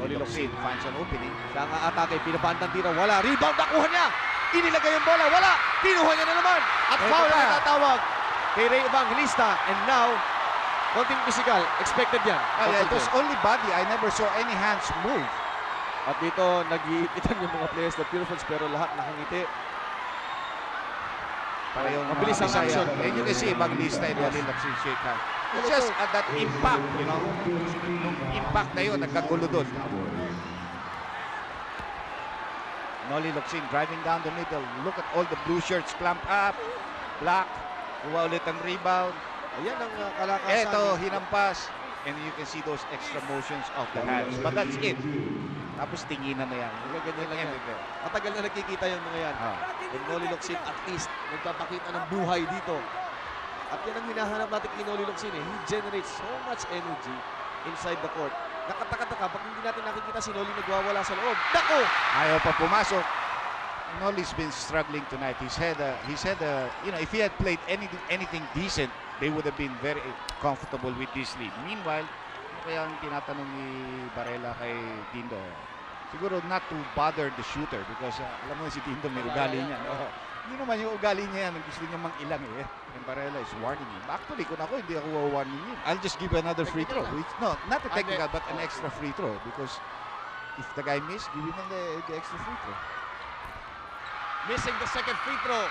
Noli Locsin finds an opening. Sa nga atake, pinapaan tira, wala. Rebound, nakuha niya. Inilagay yung bola, wala. Kinuha niya na naman. At Eto foul na. na natatawag kay Ray Evangelista. And now, konting physical. Expected yan. Oh, yeah, it was only body. I never saw any hands move. At dito, nag-iipitan yung mga players ng Purefoons pero lahat nakangiti. Para yung Mabilis ang Bisaya. action. And you can see Evangelista and Noli Locsin shake hands. It's just that impact, you know. Nung impact na yun, nagkagulo doon. Noli Locsin driving down the middle. Look at all the blue shirts clamp up. Black. Kuha ulit ang rebound. Ayan ang kalakasan. Eto, hinampas. And you can see those extra motions of the hands. But that's it. Tapos tinginan na yan. Ganyan lang yan. Matagal na nakikita yung mga yan. And Noli Locsin at least nagpapakita ng buhay dito. At yan ang hinahanap natin kay Noli Locsin. He generates so much energy inside the court. Nakataka-taka pag hindi natin nakikita si Noli nagwawala sa loob. Nako! Ayaw pa pumasok. Noli's been struggling tonight. He's had you know, if he had played anything decent, they would have been very comfortable with this lead. Meanwhile, kaya ang tinatanong ni Barela kay Dindo, siguro not to bother the shooter because alam mo si Dindo may ugali niya. No? Hindi naman yung ugali niya yan. Gusto niya mang ilang eh. And Barela is warning him. Actually, kung ako, hindi ako warning him. I'll just give another free throw. No, not a technical, but an extra free throw because if the guy missed, give him the extra free throw. Missing the second free throw.